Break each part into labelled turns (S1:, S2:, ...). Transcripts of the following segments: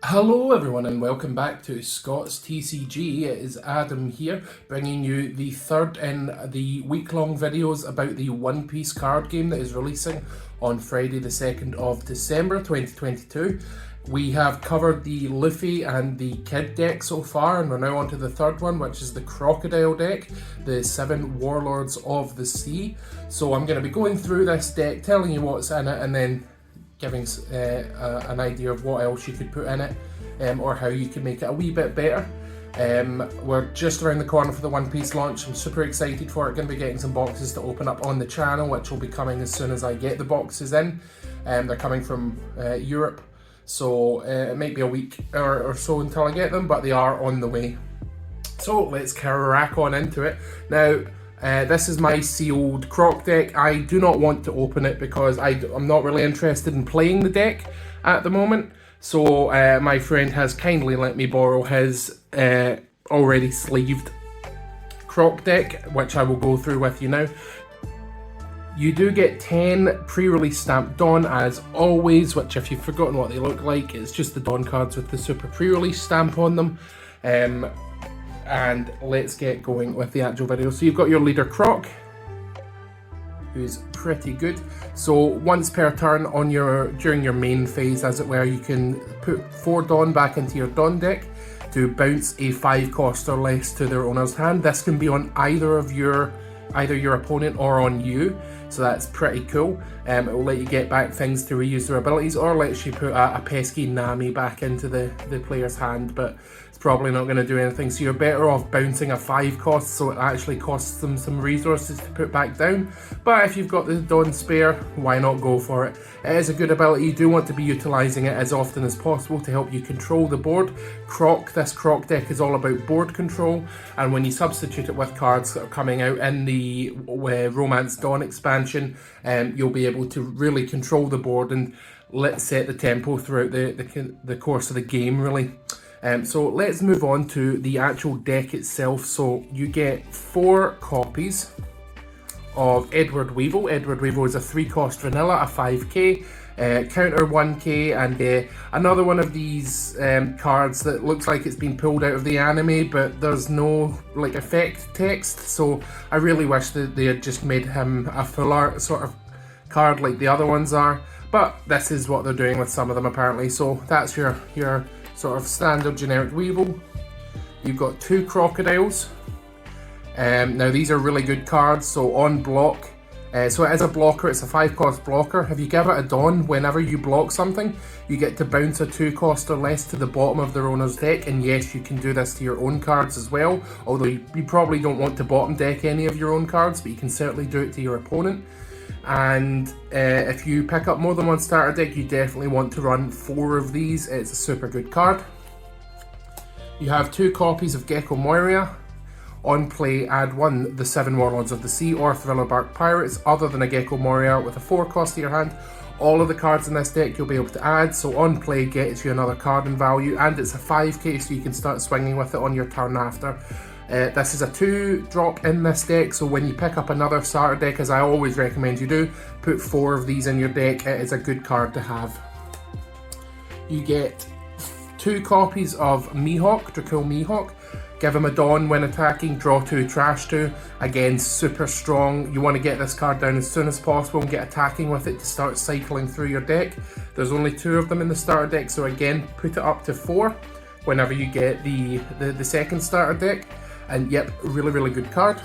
S1: Hello everyone and welcome back to Scott's TCG. It is Adam here, bringing you the third in the week-long videos about the One Piece card game that is releasing on Friday the 2nd of December 2022. We have covered the Luffy and the Kid deck so far, and we're now on to the third one, which is the Crocodile deck, the 7 Warlords of the Sea. So I'm going to be going through this deck, telling you what's in it, and then giving an idea of what else you could put in it, or how you can make it a wee bit better. We're just around the corner for the One Piece launch. I'm super excited for it. Going to be getting some boxes to open up on the channel, which will be coming as soon as I get the boxes in. They're coming from Europe, so it might be a week or so until I get them, but they are on the way. So let's crack on into it. Now, this is my sealed Croc deck. I do not want to open it because I'm not really interested in playing the deck at the moment. So my friend has kindly let me borrow his already sleeved Croc deck, which I will go through with you now. You do get 10 pre-release stamped Dawn as always, which if you've forgotten what they look like, it's just the Dawn cards with the super pre-release stamp on them. And let's get going with the actual video. So you've got your leader Croc, who's pretty good. So once per turn during your main phase, as it were, you can put 4 Dawn back into your Dawn deck to bounce a 5 cost or less to their owner's hand. This can be on either your opponent or on you, so that's pretty cool. It will let you get back things to reuse their abilities, or lets you put a pesky Nami back into the player's hand, but it's probably not going to do anything, so you're better off bouncing a 5 cost, so it actually costs them some resources to put back down. But if you've got the Dawn spare, why not go for it? It is a good ability. You do want to be utilising it as often as possible to help you control the board. This Croc deck is all about board control, and when you substitute it with cards that are coming out in the Romance Dawn expansion, you'll be able to really control the board and set the tempo throughout the course of the game, really. So let's move on to the actual deck itself. So you get 4 copies of Edward Weevil. Edward Weevil is a 3 cost vanilla, a 5k, counter 1k, and another one of these cards that looks like it's been pulled out of the anime, but there's no like effect text, so I really wish that they had just made him a full art sort of card like the other ones are, but this is what they're doing with some of them apparently. So that's your sort of standard generic Weevil. You've got 2 crocodiles. Now these are really good cards. So on block, so it is a blocker, it's a 5 cost blocker. If you give it a Dawn, whenever you block something, you get to bounce a 2 cost or less to the bottom of their owner's deck, and yes, you can do this to your own cards as well, although you probably don't want to bottom deck any of your own cards, but you can certainly do it to your opponent. And if you pick up more than one starter deck, you definitely want to run 4 of these. It's a super good card. You have 2 copies of Gecko Moria. On play, add 1 the 7 Warlords of the Sea or Thriller Bark Pirates other than a Gecko Moria with a 4 cost to your hand. All of the cards in this deck you'll be able to add, so on play gets you another card in value, and it's a 5k, so you can start swinging with it on your turn after. This is a 2-drop in this deck, so when you pick up another starter deck, as I always recommend you do, put 4 of these in your deck. It is a good card to have. You get 2 copies of Mihawk, Dracul Mihawk. Give him a Dawn when attacking, draw 2, trash 2. Again, super strong. You want to get this card down as soon as possible and get attacking with it to start cycling through your deck. There's only 2 of them in the starter deck, so again, put it up to 4 whenever you get the second starter deck. And yep, really good card.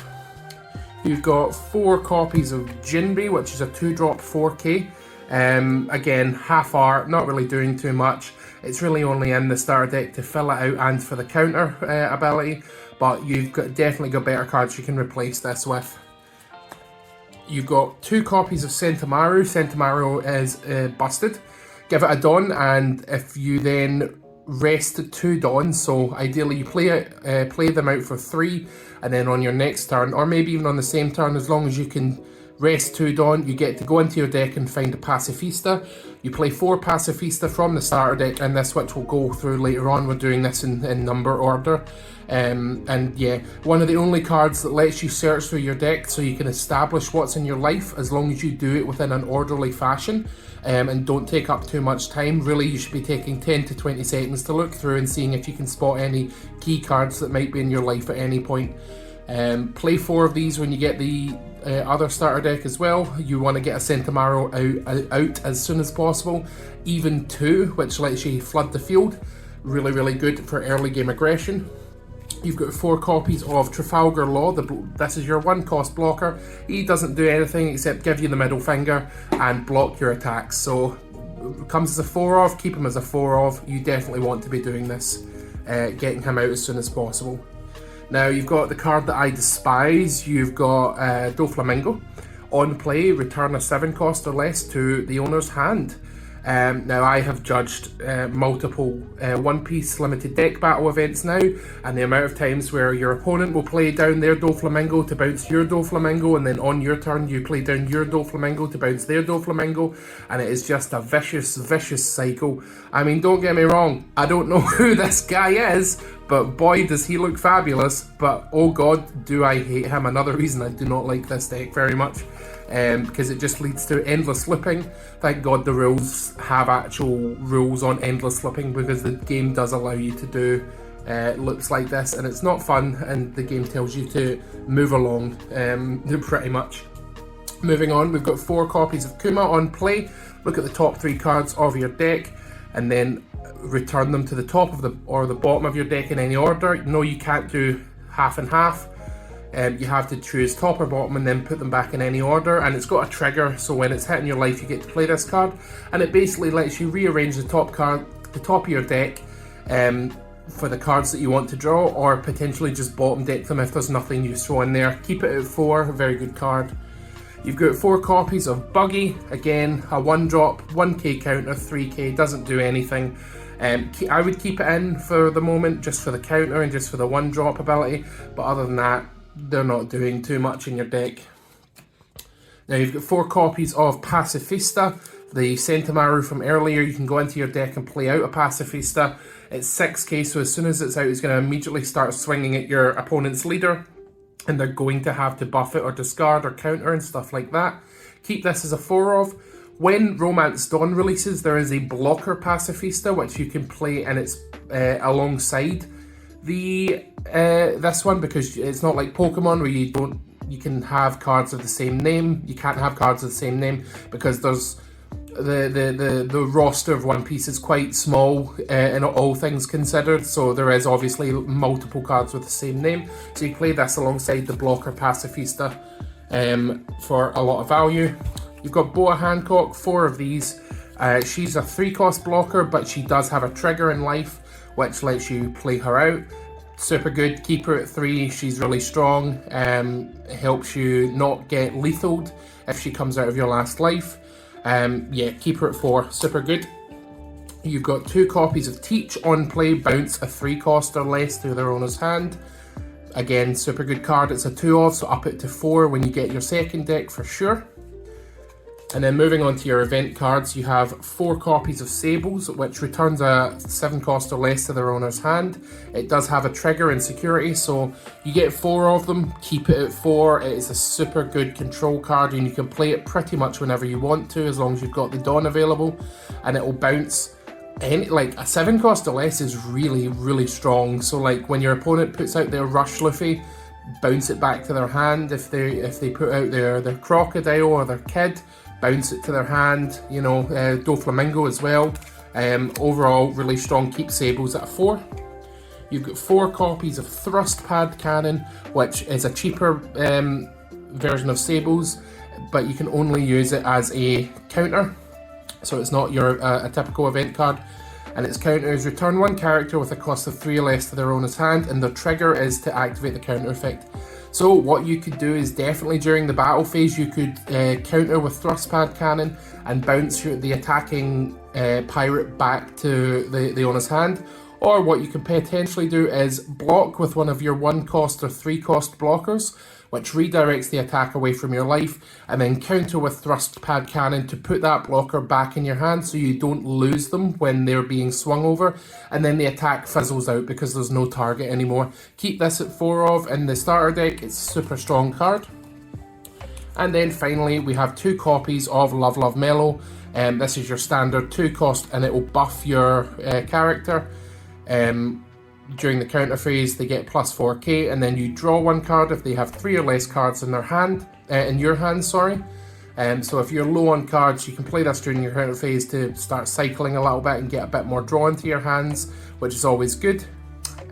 S1: You've got 4 copies of Jinbei, which is a 2-drop 4k. Again, half art, not really doing too much. It's really only in the starter deck to fill it out and for the counter ability, but you've definitely got better cards you can replace this with. You've got 2 copies of Sentomaru. Sentomaru is busted. Give it a Dawn, and if you then rest 2 Dawns, so ideally you play them out for 3, and then on your next turn, or maybe even on the same turn, as long as you can Rest 2 Dawn, you get to go into your deck and find a Pacifista. You play 4 Pacifista from the starter deck, and this, which we'll go through later on. We're doing this in number order. And yeah, one of the only cards that lets you search through your deck so you can establish what's in your life, as long as you do it within an orderly fashion, and don't take up too much time. Really, you should be taking 10 to 20 seconds to look through and seeing if you can spot any key cards that might be in your life at any point. Play 4 of these when you get the other starter deck as well. You want to get a Centimaro out as soon as possible. Even 2, which lets you flood the field. Really, really good for early game aggression. You've got 4 copies of Trafalgar Law. This is your 1-cost blocker. He doesn't do anything except give you the middle finger and block your attacks. So comes as a 4-of, keep him as a 4-of. You definitely want to be doing this, getting him out as soon as possible. Now you've got the card that I despise. You've got Doflamingo. On play, return a 7-cost or less to the owner's hand. Now I have judged multiple One Piece limited deck battle events now, and the amount of times where your opponent will play down their Doflamingo to bounce your Doflamingo, and then on your turn you play down your Doflamingo to bounce their Doflamingo, and it is just a vicious, vicious cycle. I mean, don't get me wrong, I don't know who this guy is, but boy does he look fabulous, but oh god do I hate him. Another reason I do not like this deck very much. Because it just leads to endless slipping. Thank God the rules have actual rules on endless slipping, because the game does allow you to do loops like this, and it's not fun, and the game tells you to move along pretty much. Moving on, we've got 4 copies of Kuma on play. Look at the top 3 cards of your deck and then return them to the top of the bottom of your deck in any order. No, you can't do half and half. You have to choose top or bottom and then put them back in any order, and it's got a trigger, so when it's hitting your life you get to play this card, and it basically lets you rearrange the top of your deck for the cards that you want to draw, or potentially just bottom deck them if there's nothing useful in there. Keep it at 4, a very good card. You've got 4 copies of Buggy, again a 1-drop, 1k counter, 3k, doesn't do anything. I would keep it in for the moment just for the counter and just for the 1-drop ability, but other than that they're not doing too much in your deck. Now you've got 4 copies of Pacifista, the Centimaro from earlier. You can go into your deck and play out a Pacifista. It's 6k, so as soon as it's out, it's going to immediately start swinging at your opponent's leader, and they're going to have to buff it or discard or counter and stuff like that. Keep this as a 4-of. When Romance Dawn releases, there is a blocker Pacifista which you can play, and it's alongside this one, because it's not like Pokemon where you can have cards of the same name. You can't have cards of the same name because there's the roster of One Piece is quite small in all things considered, so there is obviously multiple cards with the same name. So you play this alongside the blocker Pacifista for a lot of value. You've got Boa Hancock, 4 of these. She's a 3-cost blocker, but she does have a trigger in life which lets you play her out. Super good, keep her at 3, she's really strong, helps you not get lethaled if she comes out of your last life. Yeah, keep her at 4, super good. You've got 2 copies of Teach on play, bounce a 3-cost or less to their owner's hand. Again, super good card, it's a 2-of, so up it to 4 when you get your second deck for sure. And then moving on to your event cards, you have 4 copies of Sables, which returns a 7-cost or less to their owner's hand. It does have a trigger and security, so you get 4 of them, keep it at 4. It is a super good control card, and you can play it pretty much whenever you want to, as long as you've got the Dawn available, and it will bounce. Like a 7-cost or less is really, really strong. So like when your opponent puts out their Rush Luffy, bounce it back to their hand. If they put out their Crocodile or their Kid, bounce it to their hand. You know, Doflamingo as well. Overall, really strong. Keep Sables at a 4. You've got 4 copies of Thrust Pad Cannon, which is a cheaper version of Sables, but you can only use it as a counter. So it's not your a typical event card. And its counter is return 1 character with a cost of 3 or less to their owner's hand, and the trigger is to activate the counter effect. So what you could do is definitely during the battle phase you could counter with Thrust Pad Cannon and bounce the attacking pirate back to the owner's hand. Or what you could potentially do is block with one of your 1-cost or 3-cost blockers, which redirects the attack away from your life, and then counter with thrust pad cannon to put that blocker back in your hand so you don't lose them when they're being swung over, and then the attack fizzles out because there's no target anymore. Keep this at 4 of in the starter deck. It's a super strong card. And then finally we have 2 copies of Love Love Mellow. This is your standard 2 cost, and it will buff your character. During the counter phase, they get plus 4k, and then you draw 1 card if they have 3 or less cards in their hand, in your hand, sorry. So if you're low on cards, you can play this during your counter phase to start cycling a little bit and get a bit more draw into your hands, which is always good.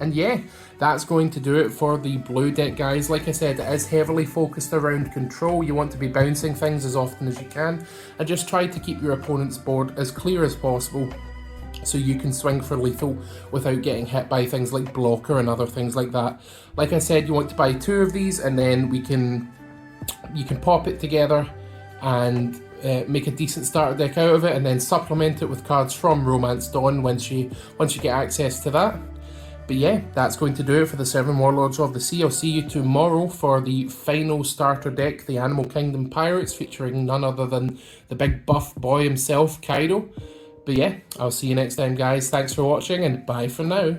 S1: And yeah, that's going to do it for the blue deck, guys. Like I said, it is heavily focused around control. You want to be bouncing things as often as you can, and just try to keep your opponent's board as clear as possible, so you can swing for lethal without getting hit by things like blocker and other things like that. Like I said, you want to buy 2 of these, and then you can pop it together and make a decent starter deck out of it, and then supplement it with cards from Romance Dawn once you get access to that. But yeah, that's going to do it for the 7 Warlords of the Sea. I'll see you tomorrow for the final starter deck, the Animal Kingdom Pirates, featuring none other than the big buff boy himself, Kaido. But yeah, I'll see you next time, guys. Thanks for watching, and bye for now.